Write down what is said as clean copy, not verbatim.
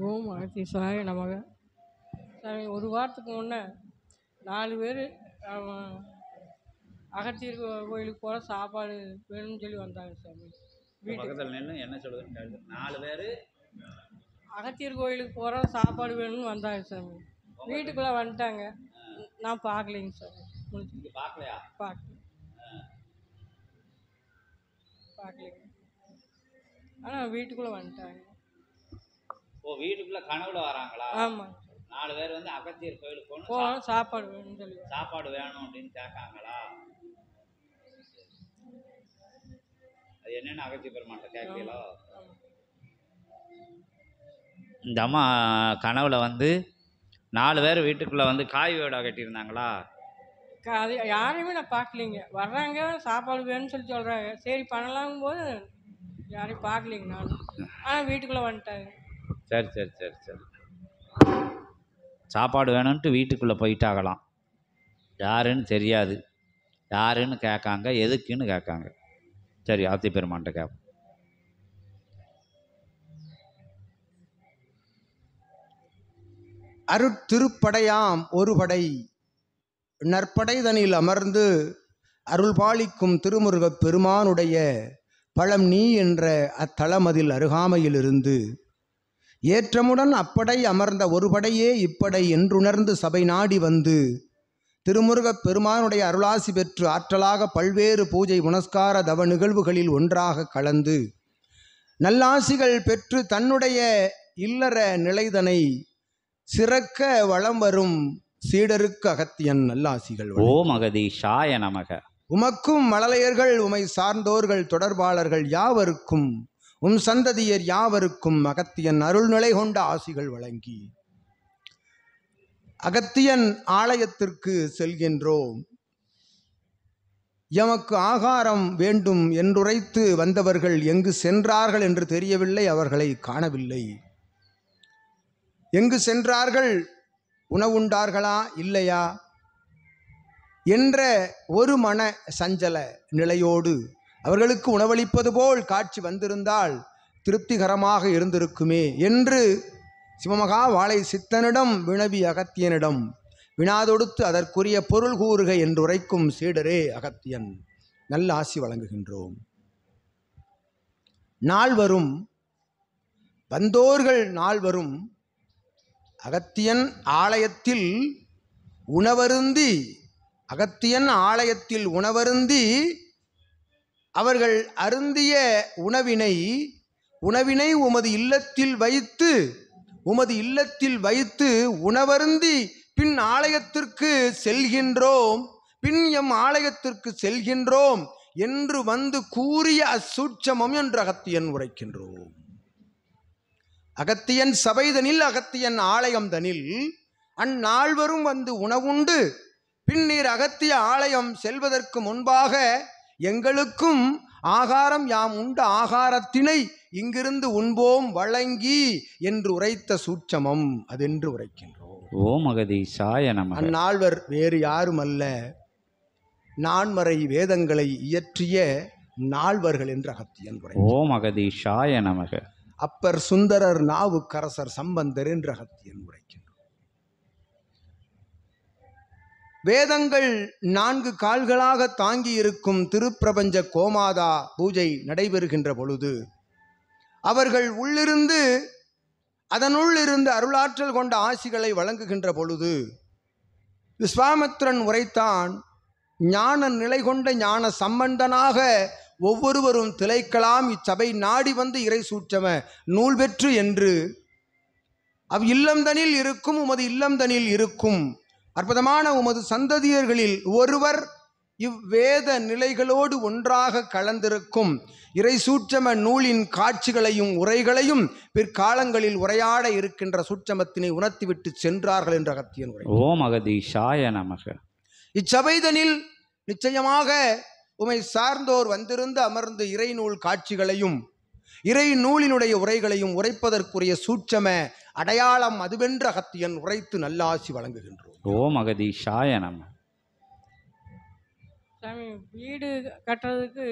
ஓம் அகத்தீசாய நமக. சாமி, ஒரு வாரத்துக்கு முன்னே 4 பேர் அகத்தியர் கோயிலுக்கு போகிற சாப்பாடு வேணும்னு சொல்லி வந்தாங்க சாமி. பக்கத்தில் நின்று என்ன சொல்லுதுன்னு 4 பேர் அகத்தியர் கோயிலுக்கு போகிற சாப்பாடு வேணும்னு வந்தாங்க சாமி. வீட்டுக்குள்ளே வந்துட்டாங்க. நான் பார்க்கலைங்க சாமி. பார்க்கலையா? பார்க்கலைங்க. ஆனால் வீட்டுக்குள்ளே வந்துட்டாங்க. ஓ, வீட்டுக்குள்ளே கனவுல வராங்களா? ஆமாம். 4 பேர் வந்து அகத்தியர் கோயிலுக்கு போகணும், சாப்பாடு வேணும்னு சொல்லி சாப்பாடு வேணும் அப்படின்னு கேட்காங்களா? அது என்னென்னு அகத்திய பெருமாட்ட கேட்கலோ. இந்த அம்மா கனவுல வந்து 4 பேர் வீட்டுக்குள்ளே வந்து காய் வேடா கட்டியிருந்தாங்களா? அது யாரையுமே நான் பார்க்கலிங்க. வர்றாங்க, சாப்பாடு வேணும்னு சொல்லி சொல்கிறாங்க. சரி பண்ணலாங்கும் போது யாரையும் பார்க்கலிங்க நான். ஆனால் வீட்டுக்குள்ளே வந்துட்டாங்க. சரி சரி சரி சரி. சாப்பாடு வேணும்ன்ட்டு வீட்டுக்குள்ளே போயிட்டாகலாம். யாருன்னு தெரியாது. யாருன்னு கேட்காங்க, எதுக்குன்னு கேட்காங்க. சரி, ஆத்தி பெருமான்ட்ட கேட்போம். அருட்திருப்படையாம் ஒரு படை நற்படைதனில் அமர்ந்து அருள்பாலிக்கும் திருமுருகப் பெருமானுடைய பழம் நீ என்ற அத்தளமதில் அருகாமையிலிருந்து ஏற்றமுடன் அப்படை அமர்ந்த ஒரு படையே இப்படை என்றுணர்ந்து சபை நாடி வந்து திருமுருகப் பெருமானுடைய அருளாசி பெற்று ஆற்றலாக பல்வேறு பூஜை புனஸ்கார தவ நிகழ்வுகளில் ஒன்றாக கலந்து நல்லாசிகள் பெற்று தன்னுடைய இல்லற நிலைதனை சிறக்க வளம் வரும் சீடருக்கு அகத்தியன் நல்லாசிகள். ஓம் அகதீஷாய நமக. உமக்கும் மழலையர்கள் உமை சார்ந்தோர்கள் தொடர்பாளர்கள் யாவருக்கும் சந்ததியர் யாவருக்கும் அகத்தியன் அருள்நிலை கொண்ட ஆசிகள் வழங்கி அகத்தியன் ஆலயத்திற்கு செல்கின்றோம். எமக்கு ஆகாரம் வேண்டும் என்றுரைத்து வந்தவர்கள் எங்கு சென்றார்கள் என்று தெரியவில்லை. அவர்களை காணவில்லை. எங்கு சென்றார்கள், உணவுண்டார்களா இல்லையா என்ற ஒரு மன சஞ்சல நிலையோடு அவர்களுக்கு உணவளிப்பது போல் காட்சி வந்திருந்தால் திருப்திகரமாக இருந்திருக்குமே என்று சிவமகா வாழை சித்தனிடம் வினவி அகத்தியனிடம் வினாதொடுத்து அதற்குரிய பொருள் கூறுக என்று உரைக்கும் சீடரே அகத்தியன் நல்ல ஆசி வழங்குகின்றோம். நால்வரும் வந்தோர்கள் நால்வரும் அகத்தியன் ஆலயத்தில் உணவருந்தி அவர்கள் அருந்திய உணவினை உமது இல்லத்தில் வைத்து உணவருந்தி பின் எம் ஆலயத்திற்கு செல்கின்றோம் என்று வந்து கூறிய அச்சூட்சமம் என்று அகத்தியன் உரைக்கின்றோம். அகத்தியன் சபைதனில் அகத்தியன் ஆலயம் தனில் அந்நால்வரும் வந்து உணவுண்டு பின்னீர் அகத்திய ஆலயம் செல்வதற்கு முன்பாக எங்களுக்கும் ஆகாரம் யாம் உண்ட ஆகாரத்தினை இங்கிருந்து உண்போம் வழங்கி என்று உரைத்த சூட்சமம் அதென்று உரைக்கின்றோம். ஓம் அகதீஷாய நமக. அந்நால்வர் வேறு யாரும் அல்ல, நான்மறை வேதங்களை இயற்றிய நால்வர்கள் என்று அகத்தியன் உரை. ஓம் அகதீஷாய நமக. அப்பர் சுந்தரர் நாவுக்கரசர் சம்பந்தர் என்று அகத்தியன் உரைக்கின்றோம். வேதங்கள் 4 கால்களாக தாங்கி இருக்கும் திருப்பிரபஞ்ச கோமாதா பூஜை நடைபெறுகின்ற பொழுது அவர்கள் உள்ளிருந்து அதனுள் இருந்து அருளாற்றல் கொண்ட ஆசிகளை வழங்குகின்ற பொழுது விஸ்வாமித்திரன் உரைத்தான், ஞான நிலை கொண்ட ஞான சம்பந்தனாக ஒவ்வொருவரும் திளைக்கலாம் இச்சபை நாடி வந்து இறை சூட்சம நூல் பெற்று என்று இல்லந்தனில் இருக்கும் உமது இல்லந்தனில் இருக்கும் அற்புதமான உமது சந்ததியர்களில் ஒருவர் இவ்வேத நிலைகளோடு ஒன்றாக கலந்திருக்கும் இறை சூட்சம நூலின் காட்சிகளையும் உரைகளையும் பிற்காலங்களில் உரையாட இருக்கின்ற சூட்சமத்தினை உணர்த்திவிட்டு சென்றார்கள் என்ற அகத்தியன் உரை. ஓம் அகதீஷாய நமக. இச்சபைதனில் நிச்சயமாக உமை சார்ந்தோர் வந்திருந்து அமர்ந்து இறை நூல் காட்சிகளையும் இறை நூலினுடைய உரைகளையும் உரைப்பதற்குரிய சூட்சம அடையாளம் அதுவென்ற அகத்தியன் உரைத்து நல்லாசி வழங்குகின்றோம். ஓம் அகதீஷாய நமக. சாமி, வீடு கட்டுறதுக்கு